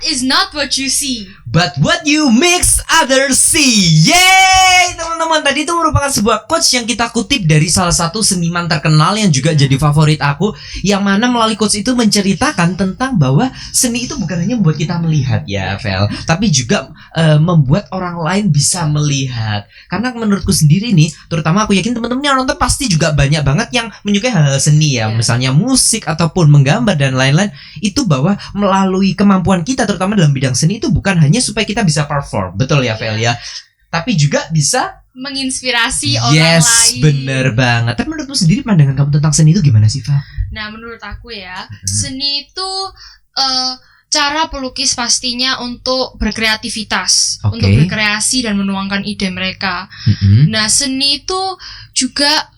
is not what you see, but what you makes others see. Yeay, teman-teman, tadi itu merupakan sebuah quotes yang kita kutip dari salah satu seniman terkenal yang juga jadi favorit aku, yang mana melalui quotes itu menceritakan tentang bahwa seni itu bukan hanya membuat kita melihat ya, Vel, tapi juga membuat orang lain bisa melihat. Karena menurutku sendiri nih, terutama aku yakin teman-teman yang nonton pasti juga banyak banget yang menyukai hal-hal seni ya, misalnya musik ataupun menggambar dan lain-lain. Itu bahwa melalui kemampuan kita terutama dalam bidang seni itu bukan hanya supaya kita bisa perform, betul ya Vel ya, tapi juga bisa menginspirasi orang lain. Yes, bener banget. Tapi menurutmu sendiri pandangan kamu tentang seni itu gimana sih, Vel? Nah, menurut aku ya, seni itu cara pelukis pastinya untuk berkreativitas, untuk berkreasi dan menuangkan ide mereka. Nah, seni itu juga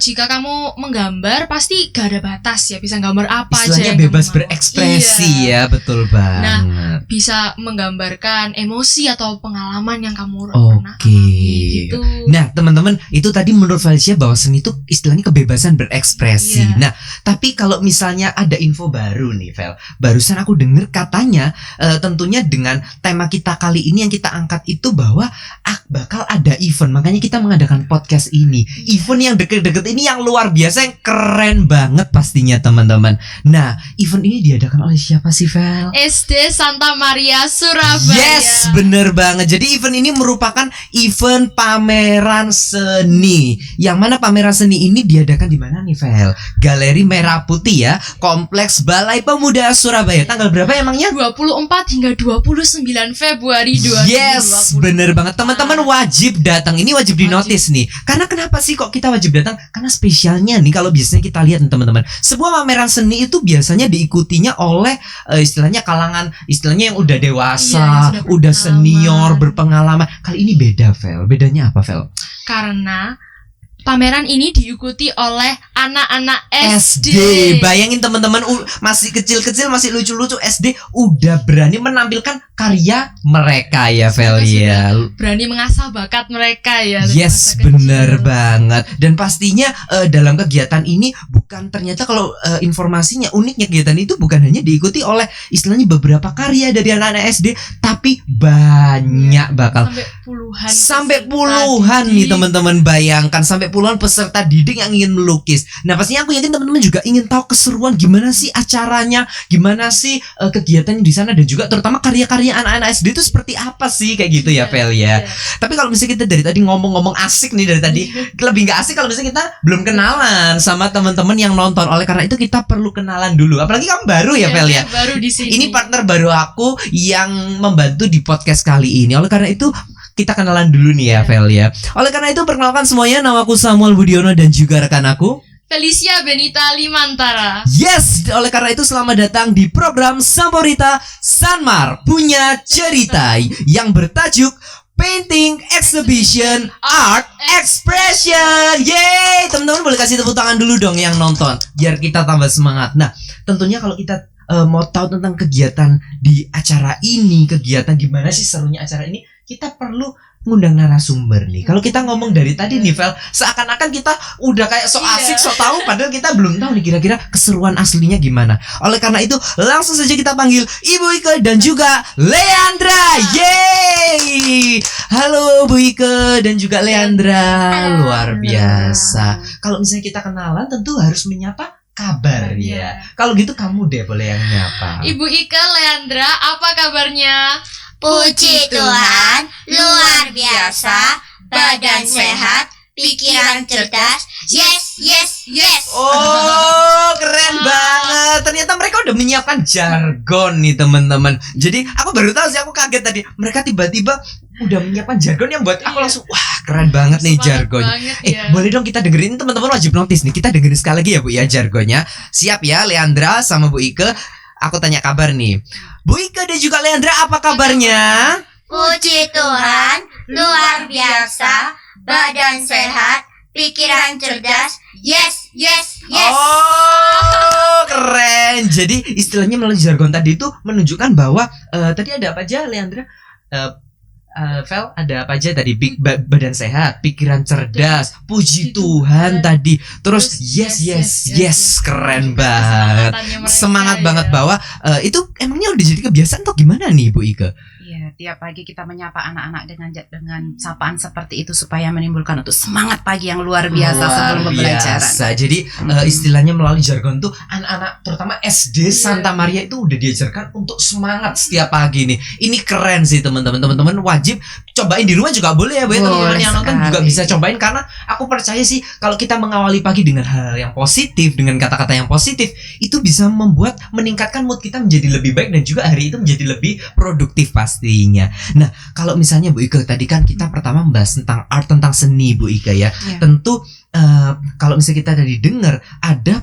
jika kamu menggambar pasti gak ada batas ya, bisa gambar apa istilahnya aja yang bebas kamu berekspresi ya, betul banget. Nah, bisa menggambarkan emosi atau pengalaman yang kamu pernah alami gitu. Nah, teman-teman, itu tadi menurut Felicia bahwa seni itu istilahnya kebebasan berekspresi. Nah, tapi kalau misalnya ada info baru nih, Vel, barusan aku dengar katanya tentunya dengan tema kita kali ini yang kita angkat itu bahwa bakal ada event, makanya kita mengadakan podcast ini. Event yang deket ini yang luar biasa, yang keren banget pastinya teman-teman. Nah, event ini diadakan oleh siapa sih, Vel? SD Santa Maria Surabaya. Yes, bener banget. Jadi event ini merupakan event pameran seni. Yang mana pameran seni ini diadakan di mana nih, Vel? Galeri Merah Putih ya, Kompleks Balai Pemuda Surabaya. Tanggal berapa emangnya? 24 hingga 29 Februari 2020. Yes, bener banget. Teman-teman wajib datang. Ini wajib dinotis nih. Karena kenapa sih kok kita wajib datang? Karena spesialnya nih, kalau biasanya kita lihat nih teman-teman, sebuah pameran seni itu biasanya diikutinya oleh istilahnya kalangan istilahnya yang udah dewasa, udah senior, berpengalaman. Kali ini beda, Vel. Bedanya apa, Vel? Karena pameran ini diikuti oleh anak-anak SD. Bayangin teman-teman, masih kecil-kecil, masih lucu-lucu SD udah berani menampilkan karya mereka ya, Vel ya. Berani mengasah bakat mereka ya. Yes, bener banget. Dan pastinya dalam kegiatan ini bukan ternyata kalau informasinya uniknya kegiatan itu bukan hanya diikuti oleh istilahnya beberapa karya dari anak-anak SD, tapi banyak bakal sampai puluhan nih teman-teman. Bayangkan sampai puluhan peserta didik yang ingin melukis. Nah, pastinya aku yakin teman-teman juga ingin tahu keseruan gimana sih acaranya, gimana sih kegiatannya di sana, dan juga terutama karya-karya anak-anak SD itu seperti apa sih, kayak gitu ya, Vel ya. Tapi kalau misalnya kita dari tadi ngomong-ngomong asik nih dari tadi, lebih nggak asik kalau misalnya kita belum kenalan sama teman-teman yang nonton. Oleh karena itu kita perlu kenalan dulu. Apalagi kamu baru ya, Vel ya. Baru di sini. Ini partner baru aku yang membantu di podcast kali ini. Oleh karena itu kita kenalan dulu nih ya, Vel ya. Oleh karena itu perkenalkan semuanya, namaku Samuel Budiono dan juga rekan aku Felicia Benita Limantara. Yes, oleh karena itu selamat datang di program Samporita Sanmar Punya Cerita yang bertajuk Painting Exhibition Art Expression. Yeay, teman-teman boleh kasih tepuk tangan dulu dong yang nonton biar kita tambah semangat. Nah, tentunya kalau kita mau tahu tentang kegiatan di acara ini, kegiatan gimana sih serunya acara ini, kita perlu ngundang narasumber nih. Kalau kita ngomong dari tadi nih, Vel, seakan-akan kita udah kayak so asik, so tahu, padahal kita belum tahu nih kira-kira keseruan aslinya gimana. Oleh karena itu, langsung saja kita panggil Ibu Ike dan juga Leandra. Yeay! Halo Bu Ike dan juga Leandra. Luar biasa. Kalau misalnya kita kenalan tentu harus menyapa kabar ya. Kalau gitu kamu deh boleh yang nyapa. Ibu Ike, Leandra, apa kabarnya? Puji Tuhan, luar biasa, badan sehat, pikiran cerdas. Yes, yes, yes. Oh, keren banget. Ternyata mereka udah menyiapkan jargon nih teman-teman. Jadi aku baru tahu sih, aku kaget tadi. Mereka tiba-tiba udah menyiapkan jargon yang buat aku langsung wah, keren banget nih jargonnya. Boleh dong kita dengerin, teman-teman wajib notice nih. Kita dengerin sekali lagi ya, Bu ya, jargonnya. Siap ya Leandra sama Bu Ike. Aku tanya kabar nih. Bu Ike dan juga Leandra, apa kabarnya? Puji Tuhan, luar biasa, badan sehat, pikiran cerdas. Yes, yes, yes. Oh, keren. Jadi istilahnya melalui jargon tadi itu menunjukkan bahwa tadi ada apa aja, Leandra? Vel, ada apa aja tadi? Badan sehat, pikiran cerdas, puji Tuhan tadi. Terus yes, keren banget. Semangat banget bahwa itu emangnya udah jadi kebiasaan atau gimana nih Bu Ike? Iya, tiap pagi kita menyapa anak-anak dengan sapaan seperti itu supaya menimbulkan untuk semangat pagi yang luar biasa sebelum pembelajaran. Jadi istilahnya melalui jargon tuh anak-anak terutama SD Santa Maria itu udah diajarkan untuk semangat setiap pagi nih. Ini keren sih teman-teman. Teman-teman wajib cobain di rumah juga boleh ya Bu. Teman-teman yang nonton juga bisa cobain karena aku percaya sih kalau kita mengawali pagi dengan hal yang positif, dengan kata-kata yang positif, itu bisa meningkatkan mood kita menjadi lebih baik dan juga hari itu menjadi lebih produktif pastinya. Nah, kalau misalnya Bu Ike tadi kan kita pertama membahas tentang art, tentang seni Bu Ike ya. Tentu kalau misalnya kita tadi dengar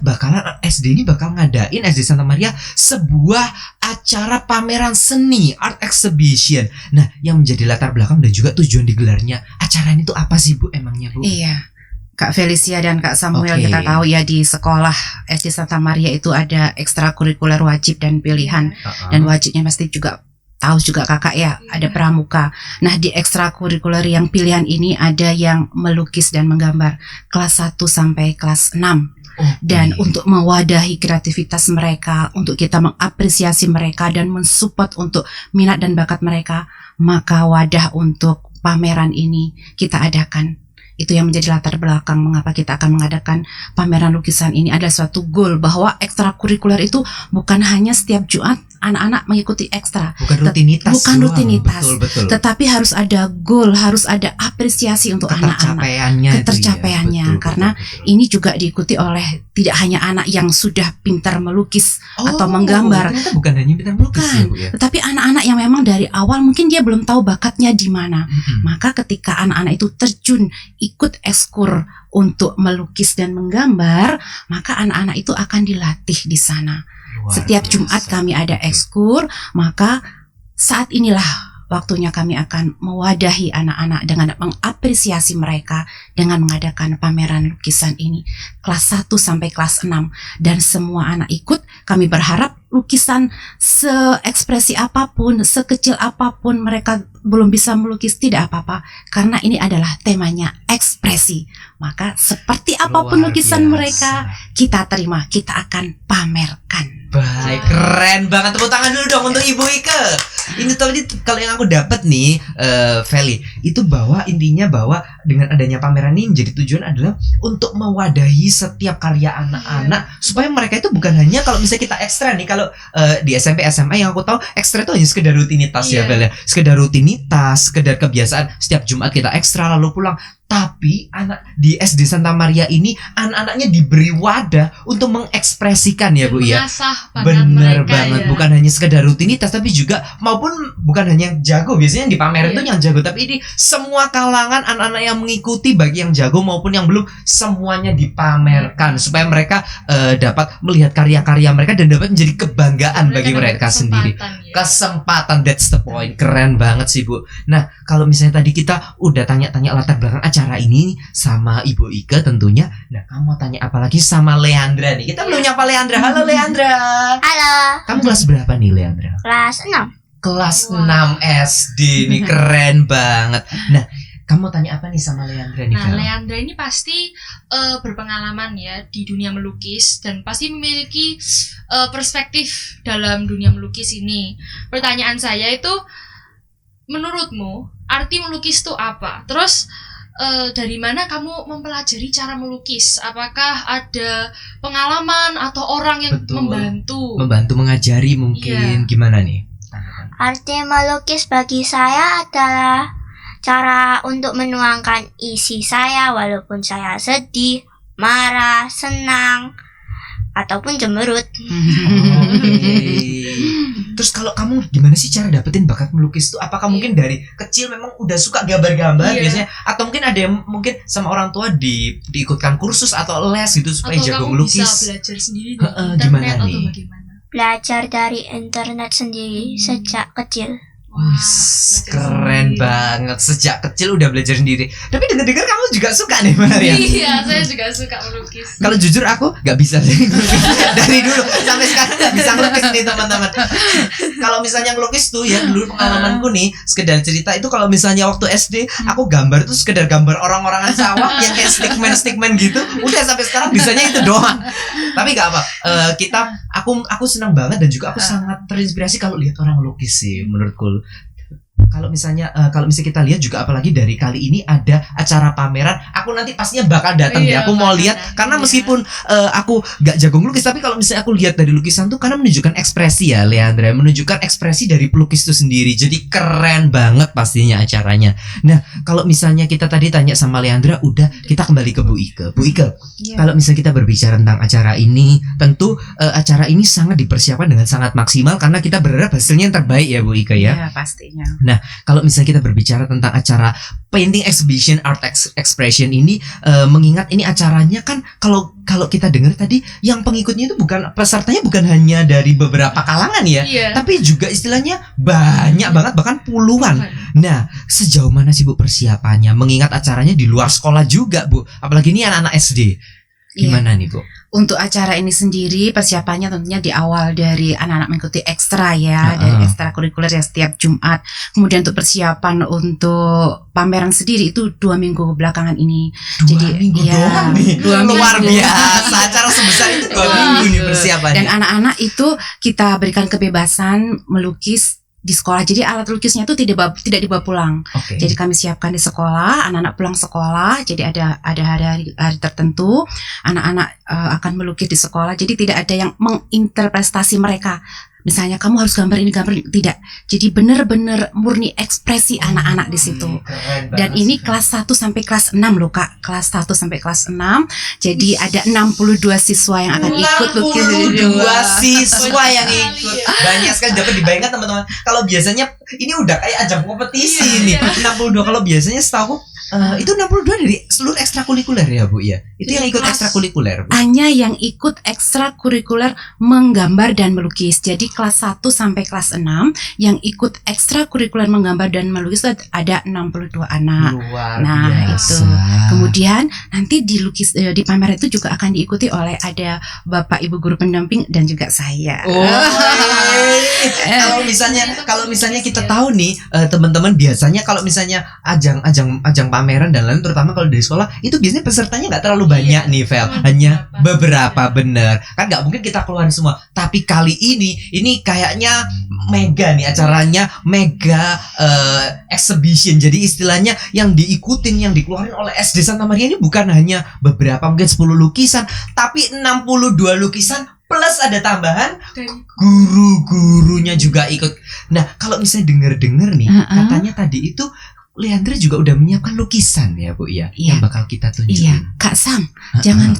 bakalan SD ini bakal ngadain SD Santa Maria sebuah acara pameran seni art exhibition. Nah, yang menjadi latar belakang dan juga tujuan digelarnya acara ini tuh apa sih Bu emangnya Bu? Iya. Kak Felicia dan Kak Samuel, kita tahu ya di sekolah SD Santa Maria itu ada ekstrakurikuler wajib dan pilihan. Dan wajibnya pasti juga tahu juga kakak ya, ada pramuka. Nah, di ekstrakurikuler yang pilihan ini ada yang melukis dan menggambar kelas 1 sampai kelas 6. Dan untuk mewadahi kreativitas mereka, untuk kita mengapresiasi mereka dan mensupport untuk minat dan bakat mereka, maka wadah untuk pameran ini kita adakan. Itu yang menjadi latar belakang mengapa kita akan mengadakan pameran lukisan ini. Ada suatu goal bahwa ekstrakurikuler itu bukan hanya setiap Jumat anak-anak mengikuti ekstra. Bukan rutinitas. Betul. Tetapi harus ada goal, harus ada apresiasi untuk anak-anak. Ketercapaiannya. Karena ini juga diikuti oleh tidak hanya anak yang sudah pintar melukis atau menggambar. Bukan hanya pintar melukis ya, tetapi anak-anak yang memang dari awal mungkin dia belum tahu bakatnya di mana. Maka ketika anak-anak itu terjun ikut ekskur untuk melukis dan menggambar, maka anak-anak itu akan dilatih di sana. Setiap Jumat kami ada ekskur, maka saat inilah waktunya kami akan mewadahi anak-anak dengan mengapresiasi mereka dengan mengadakan pameran lukisan ini kelas 1 sampai kelas 6 dan semua anak ikut. Kami berharap lukisan seekspresi apapun, sekecil apapun mereka belum bisa melukis, tidak apa-apa karena ini adalah temanya ekspresi. Maka seperti apapun lukisan mereka kita terima, kita akan pamerkan. Baik, keren banget. Tepuk tangan dulu dong untuk Ibu Ike. Ini tadi kalau yang aku dapat nih, Feli, itu bahwa intinya bahwa dengan adanya pameran ini menjadi tujuan adalah untuk mewadahi setiap karya anak-anak supaya mereka itu bukan hanya kalau misalnya kita ekstra nih, kalau di SMP SMA yang aku tahu ekstra itu hanya sekedar rutinitas ya Feli, sekedar rutinitas, sekedar kebiasaan setiap Jumat kita ekstra lalu pulang. Tapi anak di SD Santa Maria ini anak-anaknya diberi wadah untuk mengekspresikan ya Bu ya. Bener banget, bukan hanya sekedar rutinitas tapi juga maupun bukan hanya yang jago, biasanya yang dipamerin itu yang jago, tapi ini semua kalangan anak-anak yang mengikuti, baik yang jago maupun yang belum, semuanya dipamerkan supaya mereka dapat melihat karya-karya mereka dan dapat menjadi kebanggaan bagi mereka sendiri. Kesempatan, that's the point. Keren banget sih Bu. Nah, kalau misalnya tadi kita udah tanya-tanya latar belakang acara ini sama Ibu Ike tentunya. Nah, kamu mau tanya apa lagi sama Leandra nih? Kita belum nyapa Leandra. Halo Leandra. Halo. Kamu kelas berapa nih Leandra? Kelas 6. Kelas 6 SD nih, keren banget. Nah, kamu mau tanya apa nih sama Leandra nih? Nah, Leandra ini pasti berpengalaman ya di dunia melukis dan pasti memiliki perspektif dalam dunia melukis ini. Pertanyaan saya itu, menurutmu arti melukis itu apa? Terus dari mana kamu mempelajari cara melukis? Apakah ada pengalaman atau orang yang membantu mengajari mungkin? Gimana nih? Arti melukis bagi saya adalah cara untuk menuangkan isi saya walaupun saya sedih, marah, senang, ataupun cemberut. Terus kalau kamu gimana sih cara dapetin bakat melukis tuh? Apakah mungkin dari kecil memang udah suka gambar-gambar biasanya? Atau mungkin ada yang mungkin sama orang tua diikutkan kursus atau les gitu supaya jago melukis? Atau kamu bisa belajar sendiri di gimana internet nih? atau bagaimana? Belajar dari internet sendiri sejak kecil. Wih, keren banget. Sejak kecil udah belajar sendiri. Tapi dengar-dengar kamu juga suka nih, Maria. Iya, saya juga suka melukis. Kalau jujur aku nggak bisa dari dulu sampai sekarang nggak bisa ngelukis nih teman-teman. Kalau misalnya ngelukis tuh ya dulu pengalamanku nih, sekedar cerita itu kalau misalnya waktu SD aku gambar tuh sekedar gambar orang-orangan sawah yang kayak stickman gitu. Udah sampai sekarang bisanya itu doang. Tapi nggak apa. Aku senang banget dan juga aku sangat terinspirasi kalau lihat orang melukis sih menurutku. Kalau misalnya kita lihat juga apalagi dari kali ini ada acara pameran, aku nanti pastinya bakal datang ya. Aku mau lihat karena meskipun aku gak jago ngelukis, tapi kalau misalnya aku lihat dari lukisan tuh karena menunjukkan ekspresi ya, Leandra, menunjukkan ekspresi dari pelukis itu sendiri. Jadi keren banget pastinya acaranya. Nah, kalau misalnya kita tadi tanya sama Leandra, udah kita kembali ke Bu Ike. Bu Ike, kalau misalnya kita berbicara tentang acara ini, tentu acara ini sangat dipersiapkan dengan sangat maksimal karena kita berharap hasilnya yang terbaik ya Bu Ike ya. Iya, pastinya. Nah, kalau misalnya kita berbicara tentang acara painting exhibition art expression ini, mengingat ini acaranya kan kalau kita dengar tadi yang pengikutnya itu pesertanya bukan hanya dari beberapa kalangan ya, tapi juga istilahnya banyak banget, bahkan puluhan. Nah, sejauh mana sih Bu persiapannya? Mengingat acaranya di luar sekolah juga Bu, apalagi ini anak-anak SD. Gimana nih Bu? Untuk acara ini sendiri persiapannya tentunya di awal dari anak-anak mengikuti ekstra ya, dari ekstrakurikuler ya setiap Jumat. Kemudian untuk persiapan untuk pameran sendiri itu 2 minggu belakangan ini. Dua minggu doang nih. Luar biasa, acara sebesar itu 2 minggu nih persiapannya. Dan anak-anak itu kita berikan kebebasan melukis di sekolah. Jadi alat lukisnya itu tidak dibawa pulang. Jadi kami siapkan di sekolah, anak-anak pulang sekolah. Jadi ada hari tertentu anak-anak akan melukis di sekolah. Jadi tidak ada yang menginterpretasi mereka. Misalnya kamu harus gambar ini, tidak. Jadi benar-benar murni ekspresi anak-anak di situ. Dan ini kelas 1 sampai kelas 6 loh Kak. Kelas 1 sampai kelas 6. Jadi ada 62 siswa yang akan ikut lukis. 62 siswa yang ikut. Banyak sekali, dapat dibayangkan teman-teman. Kalau biasanya ini udah kayak ajang kompetisi nih. 62 kalau biasanya setahu itu 62 dari seluruh ekstrakurikuler ya Bu ya. Itu yang ikut ekstrakurikuler Bu. Hanya yang ikut ekstrakurikuler menggambar dan melukis. Jadi kelas 1 sampai kelas 6 yang ikut ekstrakurikuler menggambar dan melukis ada 62 anak. Luar biasa. Itu. Kemudian nanti di pameran itu juga akan diikuti oleh ada Bapak Ibu guru pendamping dan juga saya. Kalau misalnya kita tahu nih teman-teman, biasanya kalau misalnya ajang pameran dan lain, terutama kalau dari sekolah itu biasanya pesertanya nggak terlalu banyak nih Vel, hanya beberapa, bener kan, nggak mungkin kita keluarin semua. Tapi kali ini kayaknya mega nih acaranya, mega exhibition. Jadi istilahnya yang diikutin, yang dikeluarin oleh SD Santa Maria ini bukan hanya beberapa, mungkin 10 lukisan, tapi 62 lukisan plus ada tambahan guru-gurunya juga ikut. Nah, kalau misalnya denger nih, katanya tadi itu Leandra juga udah menyiapkan lukisan ya Bu ya, yang bakal kita tunjukin. Iya, Kak Sam, jangan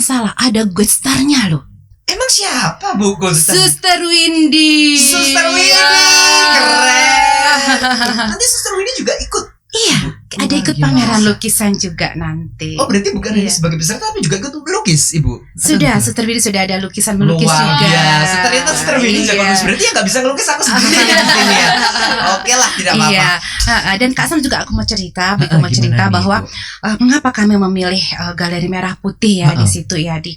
salah, ada guest star-nya loh. Emang siapa Bu guest star? Suster Windy. Keren. Nanti Suster Windy juga ikut. Iya, ada ikut pameran lukisan juga nanti. Oh, berarti bukan hanya sebagai peserta tapi juga ikut melukis, Ibu? Sudah, Suster Windy sudah ada lukisan melukis luar juga. biasa. Ternyata Suster Windy jago melukis. Berarti yang nggak bisa ngelukis aku sendiri di sini ya. Oke lah, tidak apa-apa. Iya. Dan Kak Sam juga aku mau cerita, bahwa mengapa kami memilih galeri merah putih ya di situ ya di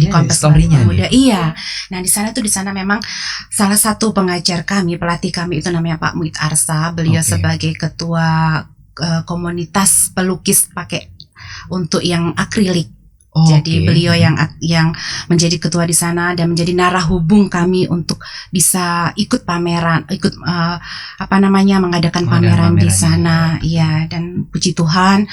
Kompas Pemuda. Iya. Nah, di sana memang salah satu pengajar kami, pelatih kami itu namanya Pak Muid Arsa. Beliau sebagai ketua komunitas pelukis pakai untuk yang akrilik. Jadi beliau yang menjadi ketua di sana dan menjadi narahubung kami untuk bisa ikut pameran, mengadakan pameran di sana. Iya, dan puji Tuhan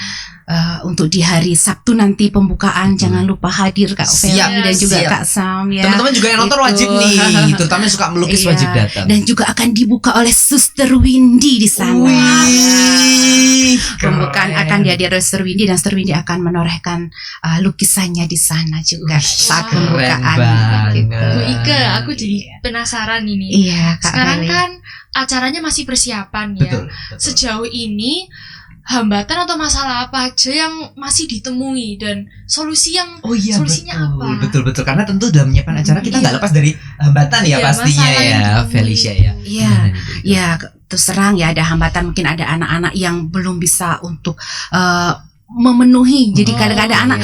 untuk di hari Sabtu nanti pembukaan jangan lupa hadir Kak Feli dan juga Kak Sam ya. Teman-teman juga yang nonton wajib nih, terutama yang suka melukis wajib datang. Dan juga akan dibuka oleh Suster Windy di sana. Pembukaan akan dihadiri oleh Suster Windy dan Suster Windy akan menorehkan lukisannya di sana juga saat pembukaan. Bu Ike, aku jadi penasaran ini. Iya, Kak Sekarang Feli. kan acaranya masih persiapan ya. Betul. Sejauh ini hambatan atau masalah apa aja yang masih ditemui dan solusinya apa? Betul karena tentu dalam menyiapkan acara kita nggak lepas dari hambatan ya pastinya ya, Felicia ya. Iya, terus terang ya ada hambatan, mungkin ada anak-anak yang belum bisa untuk memenuhi. Jadi kadang-kadang anak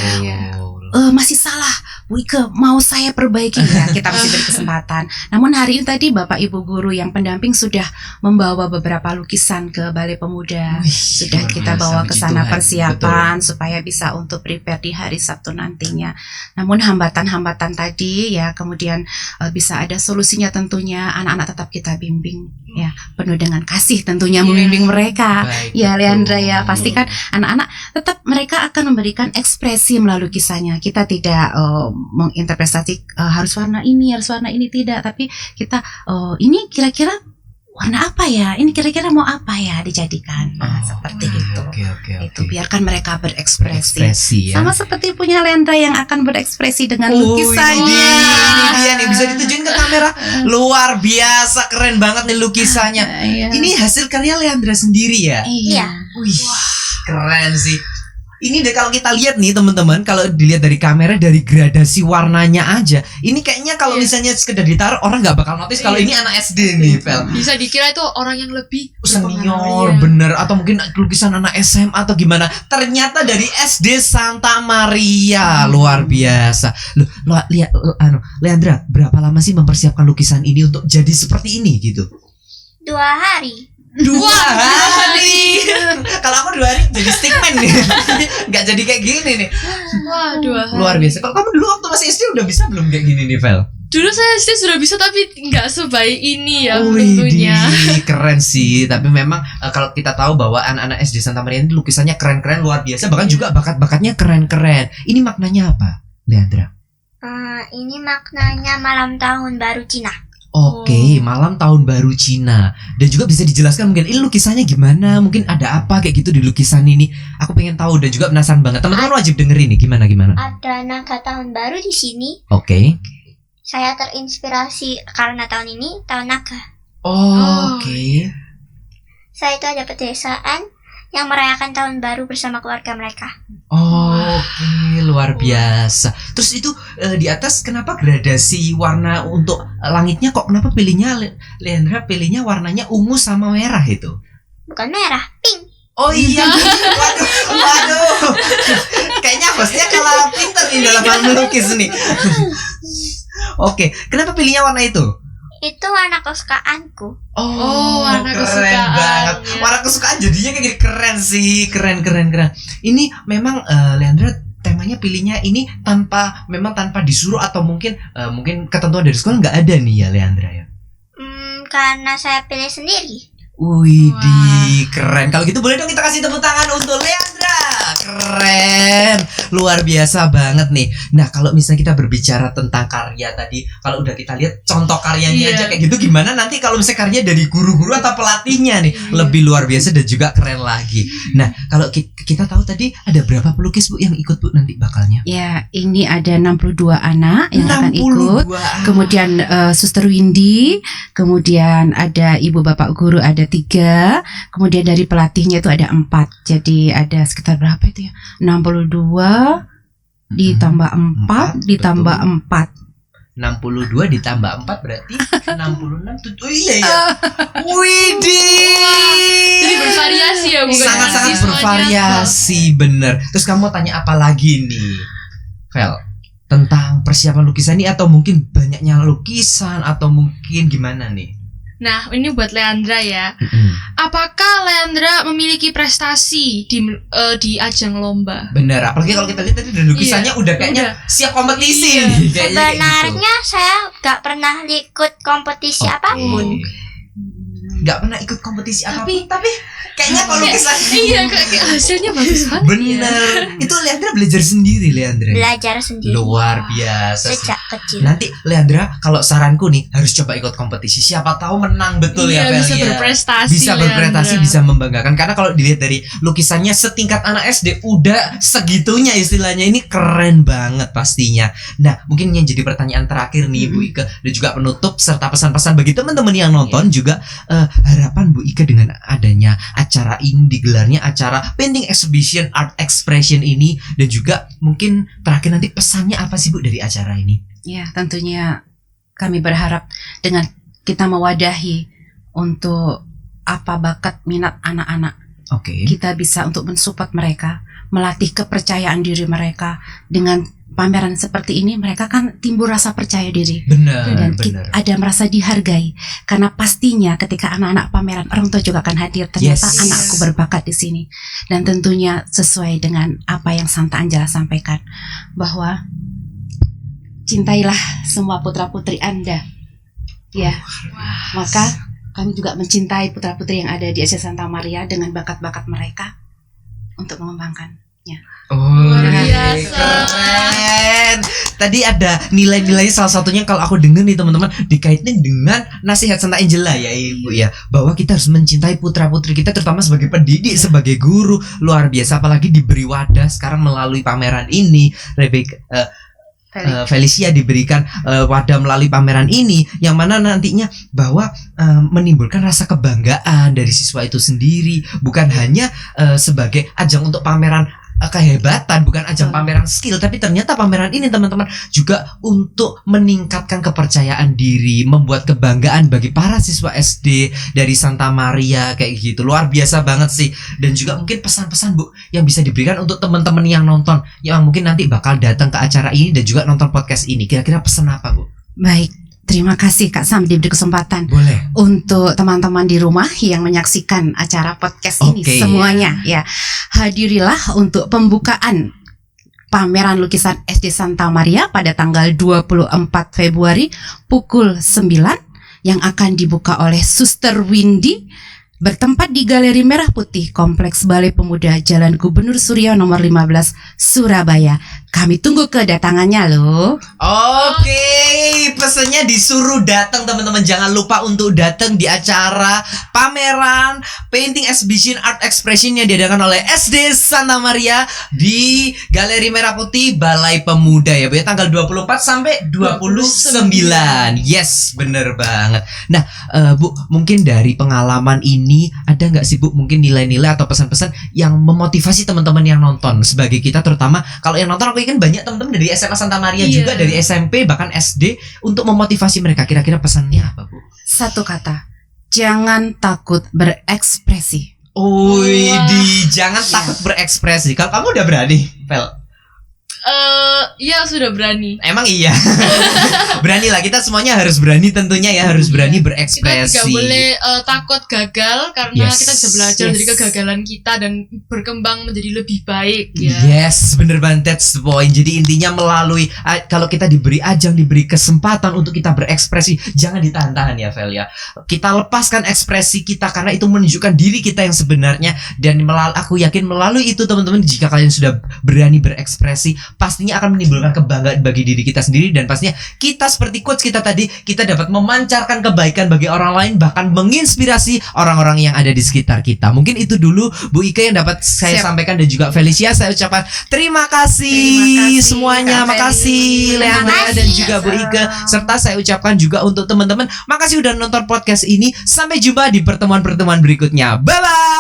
masih salah, Bu Ike, mau saya perbaiki ya, kita masih beri kesempatan. Namun hari ini tadi Bapak Ibu guru yang pendamping sudah membawa beberapa lukisan ke Balai Pemuda. Sudah kita bawa ke sana persiapan supaya bisa untuk prepare di hari Sabtu nantinya. Namun hambatan-hambatan tadi ya, kemudian bisa ada solusinya tentunya. Anak-anak tetap kita bimbing ya, penuh dengan kasih tentunya membimbing mereka. Ya Leandra ya, pastikan anak-anak tetap mereka akan memberikan ekspresi melalui kisahnya. Kita tidak menginterpretasi harus warna ini tidak, tapi kita ini kira-kira warna apa ya? Ini kira-kira mau apa ya dijadikan? Nah, seperti itu. Itu biarkan mereka berekspresi. Ya. Sama seperti punya Leandra yang akan berekspresi dengan lukisannya. Ini dia nih, bisa ditujuin ke kamera. Luar biasa, keren banget nih lukisannya. Ini hasil karya Leandra sendiri ya? Iya. Wih, keren sih. Ini deh kalau kita lihat nih teman-teman, kalau dilihat dari kamera, dari gradasi warnanya aja, ini kayaknya kalau misalnya sekedar ditaruh orang nggak bakal notice kalau ini anak SD nih, Vel. Bisa dikira itu orang yang lebih senior, bener, atau mungkin lukisan anak SMA atau gimana. Ternyata dari SD Santa Maria, luar biasa. Loh, Leandra, berapa lama sih mempersiapkan lukisan ini untuk jadi seperti ini gitu? 2 hari. 2 hari. Kalau aku 2 hari jadi stickman nih. Nggak jadi kayak gini nih. Wah, 2 hari. Luar biasa. Kalau kamu dulu waktu masih SD udah bisa belum kayak gini nih, Vel? Dulu saya SD sudah bisa, tapi nggak sebaik ini ya tentunya. Keren sih. Tapi memang kalau kita tahu bahwa anak-anak SD Santa Maria ini lukisannya keren-keren, luar biasa. Bahkan juga bakat-bakatnya keren-keren. Ini maknanya apa, Leandra? Ini maknanya malam tahun baru Cina. Oke, malam tahun baru Cina. Dan juga bisa dijelaskan mungkin ini lukisannya gimana, mungkin ada apa kayak gitu di lukisan ini. Aku pengen tahu dan juga penasaran banget. Teman-teman wajib dengerin nih, gimana. Ada naga tahun baru di sini. Oke. Saya terinspirasi karena tahun ini tahun naga. Oke. Saya itu ada pedesaan yang merayakan tahun baru bersama keluarga mereka. Oke, luar biasa. Terus itu di atas kenapa gradasi warna untuk langitnya, kok kenapa pilihnya Leandra pilihnya warnanya ungu sama merah itu? Bukan merah, pink. Oh iya, waduh. Kayaknya hostnya kalah pintar nih dalam hal melukis nih. Oke, kenapa pilihnya warna itu? Itu warna kesukaanku. Warna keren kesukaan banget. Warna kesukaan jadinya kayak gini, keren sih, keren. Ini memang Leandra temanya pilihnya ini tanpa disuruh atau mungkin ketentuan dari sekolah nggak ada nih ya Leandra ya? Karena saya pilih sendiri. Widih, keren. Kalau gitu boleh dong kita kasih tepuk tangan untuk Leandra. Keren, luar biasa banget nih. Nah, kalau misalnya kita berbicara tentang karya tadi, kalau udah kita lihat contoh karyanya aja kayak gitu, gimana nanti kalau misalnya karya dari guru-guru atau pelatihnya nih, lebih luar biasa dan juga keren lagi. Nah, kalau kita tahu tadi ada berapa pelukis Bu yang ikut Bu nanti bakalnya? Ya, ini ada 62 anak yang akan ikut. Kemudian Suster Windy, kemudian ada Ibu Bapak Guru ada 3, kemudian dari pelatihnya itu ada 4. Jadi ada sekitar berapa itu ya? 62 ditambah 4 ditambah 4. 62 ditambah 4 berarti 66. Oh iya ya. Widih. Jadi bervariasi ya, bukan? Sangat-sangat bervariasi, bener. Terus kamu mau tanya apa lagi nih, Vel? Tentang persiapan lukisan ini atau mungkin banyaknya lukisan atau mungkin gimana nih? Nah, ini buat Leandra ya. Apakah Leandra memiliki prestasi di ajang lomba? Bener, apalagi kalau kita lihat tadi dari lukisannya udah kayaknya siap kompetisi nih. Sebenarnya saya gak pernah ikut kompetisi apapun. Gak pernah ikut kompetisi apapun, tapi kayaknya kalau lukisannya kayak hasilnya bagus banget. Bener. Itu Leandra belajar sendiri, Leandra. Belajar sendiri. Luar biasa sejak kecil. Nanti Leandra kalau saranku nih harus coba ikut kompetisi. Siapa tahu menang betul ya, Vel. Bisa berprestasi. Bisa berprestasi, bisa membanggakan. Karena kalau dilihat dari lukisannya setingkat anak SD udah segitunya istilahnya, ini keren banget pastinya. Nah, mungkin yang jadi pertanyaan terakhir nih Bu Ike dan juga penutup serta pesan-pesan bagi teman-teman yang nonton juga harapan Bu Ike dengan adanya acara ini, digelarnya acara Painting Exhibition Art Expression ini, dan juga mungkin terakhir nanti pesannya apa sih Bu dari acara ini? Ya, tentunya kami berharap dengan kita mewadahi untuk apa bakat minat anak-anak. Oke. Kita bisa untuk mensupport mereka, melatih kepercayaan diri mereka. Dengan pameran seperti ini mereka kan timbul rasa percaya diri. Benar, Dan benar. ada merasa dihargai. Karena pastinya ketika anak-anak pameran, orang tua juga akan hadir. Ternyata Yes. anakku berbakat di sini. Dan tentunya sesuai dengan apa yang Santa Angela sampaikan, bahwa cintailah semua putra-putri Anda. Ya, maka kami juga mencintai putra-putri yang ada di SD Santa Maria dengan bakat-bakat mereka untuk mengembangkannya. Oh, biasa. keren. Tadi ada nilai-nilai, salah satunya kalau aku dengar nih teman-teman, dikaitin dengan nasihat Santa Angela ya Ibu ya, bahwa kita harus mencintai putra-putri kita, terutama sebagai pendidik, sebagai guru. Luar biasa, apalagi diberi wadah sekarang melalui pameran ini. Felicia diberikan wadah melalui pameran ini, yang mana nantinya bahwa menimbulkan rasa kebanggaan dari siswa itu sendiri, bukan hanya sebagai ajang untuk pameran kehebatan, bukan ajang pameran skill, tapi ternyata pameran ini teman-teman juga untuk meningkatkan kepercayaan diri, membuat kebanggaan bagi para siswa SD dari Santa Maria kayak gitu. Luar biasa banget sih. Dan juga mungkin pesan-pesan Bu yang bisa diberikan untuk teman-teman yang nonton, yang mungkin nanti bakal datang ke acara ini dan juga nonton podcast ini. Kira-kira pesan apa Bu? Baik, terima kasih Kak Sam diberi kesempatan. Boleh. Untuk teman-teman di rumah yang menyaksikan acara podcast ini Oke. semuanya ya, hadirilah untuk pembukaan pameran lukisan SD Santa Maria pada tanggal 24 Februari pukul 9 yang akan dibuka oleh Suster Windy, bertempat di Galeri Merah Putih, Kompleks Balai Pemuda, Jalan Gubernur Suryo nomor 15, Surabaya. Kami tunggu kedatangannya loh. Oke, pesannya disuruh datang teman-teman. Jangan lupa untuk datang di acara pameran Painting Exhibition Art Expression yang diadakan oleh SD Santa Maria di Galeri Merah Putih Balai Pemuda ya Bu ya, tanggal 24 sampai 29. Yes, bener banget. Nah Bu, mungkin dari pengalaman ini ada nggak sih Bu mungkin nilai-nilai atau pesan-pesan yang memotivasi teman-teman yang nonton, sebagai kita terutama kalau yang nonton aku kan banyak teman-teman dari SMA Santa Maria, juga dari SMP bahkan SD, untuk memotivasi mereka. Kira-kira pesannya apa Bu? Satu kata, jangan takut berekspresi. Jangan takut berekspresi. Kalau kamu udah berani, Vel? Ya sudah berani. Emang iya. Beranilah, kita semuanya harus berani tentunya ya, harus berani berekspresi. Kita tidak boleh takut gagal, karena Yes. kita bisa belajar dari kegagalan kita dan berkembang menjadi lebih baik ya. Yes, bener banget, that's the point. Jadi intinya melalui kalau kita diberi ajang, diberi kesempatan untuk kita berekspresi, jangan ditahan-tahan ya Vel ya. Kita lepaskan ekspresi kita karena itu menunjukkan diri kita yang sebenarnya. Dan aku yakin melalui itu teman-teman, jika kalian sudah berani berekspresi, pastinya akan menimbulkan kebanggaan bagi diri kita sendiri. Dan pastinya kita seperti quotes kita tadi, kita dapat memancarkan kebaikan bagi orang lain, bahkan menginspirasi orang-orang yang ada di sekitar kita. Mungkin itu dulu Bu Ike yang dapat saya sampaikan, dan juga Felicia. Saya ucapkan terima kasih semuanya. Kak Makasih Feli. Leandra dan juga Bu Ike. Serta saya ucapkan juga untuk teman-teman, makasih udah nonton podcast ini. Sampai jumpa di pertemuan-pertemuan berikutnya. Bye-bye.